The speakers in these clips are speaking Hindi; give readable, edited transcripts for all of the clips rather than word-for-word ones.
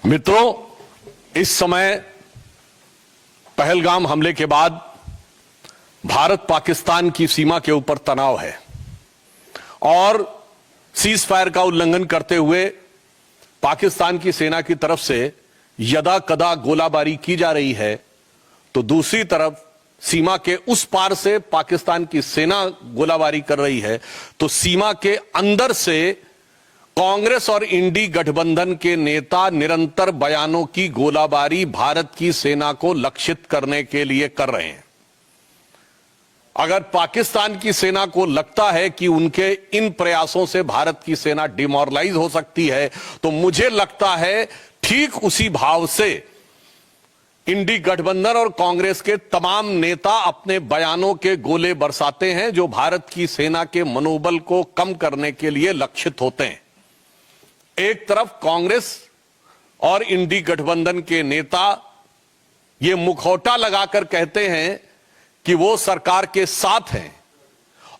मित्रों, इस समय पहलगाम हमले के बाद भारत पाकिस्तान की सीमा के ऊपर तनाव है और सीज फायर का उल्लंघन करते हुए पाकिस्तान की सेना की तरफ से यदा कदा गोलाबारी की जा रही है, तो दूसरी तरफ सीमा के उस पार से पाकिस्तान की सेना गोलाबारी कर रही है, तो सीमा के अंदर से कांग्रेस और इंडी गठबंधन के नेता निरंतर बयानों की गोलाबारी भारत की सेना को लक्षित करने के लिए कर रहे हैं। अगर पाकिस्तान की सेना को लगता है कि उनके इन प्रयासों से भारत की सेना डिमोरलाइज हो सकती है, तो मुझे लगता है ठीक उसी भाव से इंडी गठबंधन और कांग्रेस के तमाम नेता अपने बयानों के गोले बरसाते हैं, जो भारत की सेना के मनोबल को कम करने के लिए लक्षित होते हैं। एक तरफ कांग्रेस और इंडी गठबंधन के नेता ये मुखौटा लगाकर कहते हैं कि वो सरकार के साथ हैं,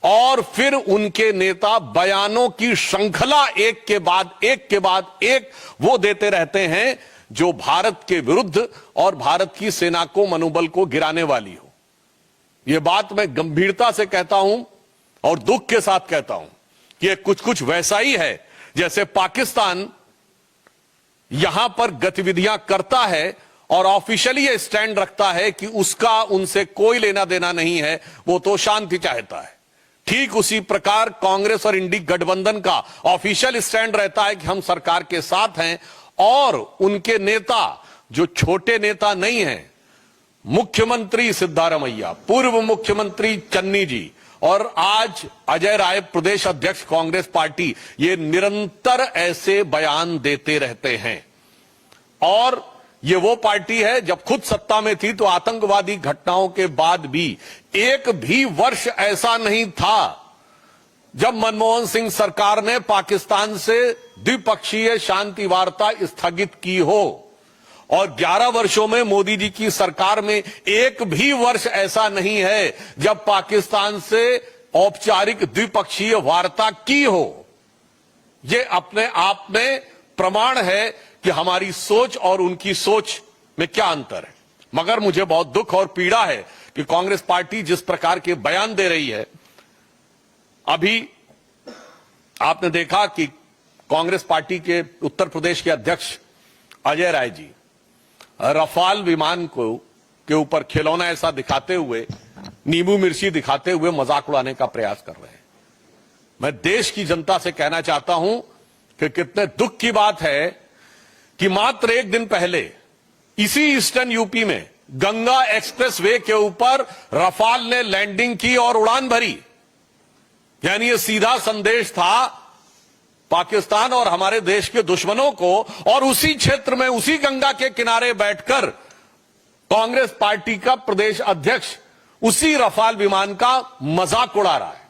और फिर उनके नेता बयानों की श्रृंखला एक के बाद एक वो देते रहते हैं जो भारत के विरुद्ध और भारत की सेना को मनोबल को गिराने वाली हो। यह बात मैं गंभीरता से कहता हूं और दुख के साथ कहता हूं कि यह कुछ वैसा ही है जैसे पाकिस्तान यहां पर गतिविधियां करता है और ऑफिशियली यह स्टैंड रखता है कि उसका उनसे कोई लेना देना नहीं है, वो तो शांति चाहता है। ठीक उसी प्रकार कांग्रेस और इंडी गठबंधन का ऑफिशियल स्टैंड रहता है कि हम सरकार के साथ हैं, और उनके नेता जो छोटे नेता नहीं हैं, मुख्यमंत्री सिद्धारमैया, पूर्व मुख्यमंत्री चन्नी जी और आज अजय राय प्रदेश अध्यक्ष कांग्रेस पार्टी, ये निरंतर ऐसे बयान देते रहते हैं। और ये वो पार्टी है, जब खुद सत्ता में थी तो आतंकवादी घटनाओं के बाद भी एक भी वर्ष ऐसा नहीं था जब मनमोहन सिंह सरकार ने पाकिस्तान से द्विपक्षीय शांति वार्ता स्थगित की हो, और 11 वर्षों में मोदी जी की सरकार में एक भी वर्ष ऐसा नहीं है जब पाकिस्तान से औपचारिक द्विपक्षीय वार्ता की हो। यह अपने आप में प्रमाण है कि हमारी सोच और उनकी सोच में क्या अंतर है। मगर मुझे बहुत दुख और पीड़ा है कि कांग्रेस पार्टी जिस प्रकार के बयान दे रही है, अभी आपने देखा कि कांग्रेस पार्टी के उत्तर प्रदेश के अध्यक्ष अजय राय जी रफाल विमान को के ऊपर खिलौना ऐसा दिखाते हुए, नींबू मिर्ची दिखाते हुए मजाक उड़ाने का प्रयास कर रहे हैं। मैं देश की जनता से कहना चाहता हूं कि कितने दुख की बात है कि मात्र एक दिन पहले इसी ईस्टर्न यूपी में गंगा एक्सप्रेस वे के ऊपर रफाल ने लैंडिंग की और उड़ान भरी। यानी यह सीधा संदेश था पाकिस्तान और हमारे देश के दुश्मनों को, और उसी क्षेत्र में उसी गंगा के किनारे बैठकर कांग्रेस पार्टी का प्रदेश अध्यक्ष उसी रफाल विमान का मजाक उड़ा रहा है।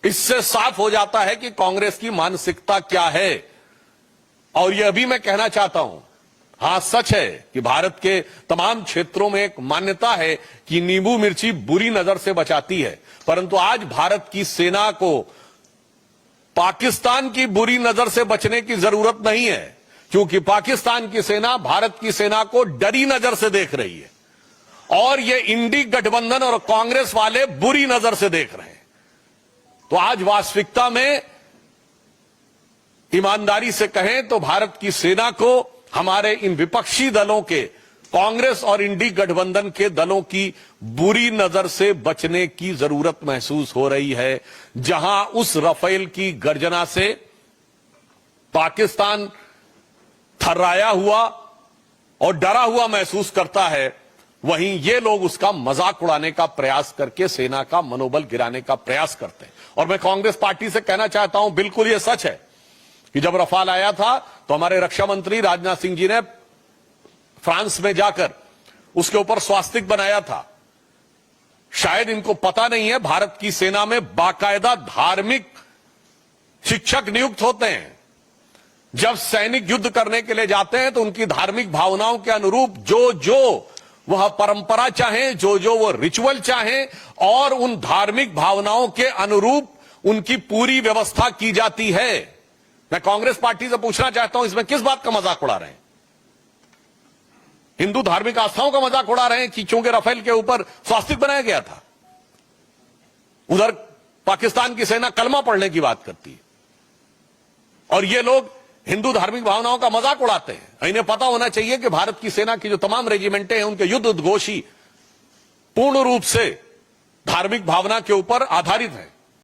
इससे साफ हो जाता है कि कांग्रेस की मानसिकता क्या है। और यह भी मैं कहना चाहता हूं, हां सच है कि भारत के तमाम क्षेत्रों में एक मान्यता है कि नींबू मिर्ची बुरी नजर से बचाती है, परंतु आज भारत की सेना को पाकिस्तान की बुरी नजर से बचने की जरूरत नहीं है, क्योंकि पाकिस्तान की सेना भारत की सेना को डरी नजर से देख रही है, और ये इंडी गठबंधन और कांग्रेस वाले बुरी नजर से देख रहे हैं। तो आज वास्तविकता में ईमानदारी से कहें तो भारत की सेना को हमारे इन विपक्षी दलों के, कांग्रेस और इंडी गठबंधन के दलों की बुरी नजर से बचने की जरूरत महसूस हो रही है। जहां उस रफेल की गर्जना से पाकिस्तान थर्राया हुआ और डरा हुआ महसूस करता है, वहीं ये लोग उसका मजाक उड़ाने का प्रयास करके सेना का मनोबल गिराने का प्रयास करते हैं। और मैं कांग्रेस पार्टी से कहना चाहता हूं, बिल्कुल यह सच है कि जब रफाल आया था तो हमारे रक्षा मंत्री राजनाथ सिंह जी ने फ्रांस में जाकर उसके ऊपर स्वास्तिक बनाया था। शायद इनको पता नहीं है, भारत की सेना में बाकायदा धार्मिक शिक्षक नियुक्त होते हैं। जब सैनिक युद्ध करने के लिए जाते हैं तो उनकी धार्मिक भावनाओं के अनुरूप जो वह परंपरा चाहे, जो वो रिचुअल चाहे, और उन धार्मिक भावनाओं के अनुरूप उनकी पूरी व्यवस्था की जाती है। मैं कांग्रेस पार्टी से पूछना चाहता हूं, इसमें किस बात का मजाक उड़ा रहे हैं? हिंदू धार्मिक आस्थाओं का मजाक उड़ा रहे हैं कि क्योंकि राफेल के ऊपर स्वास्तिक बनाया गया था। उधर पाकिस्तान की सेना कलमा पढ़ने की बात करती है और ये लोग हिंदू धार्मिक भावनाओं का मजाक उड़ाते हैं। इन्हें पता होना चाहिए कि भारत की सेना की जो तमाम रेजिमेंटें हैं, उनके युद्ध उद्घोष ही पूर्ण रूप से धार्मिक भावना के ऊपर आधारित है।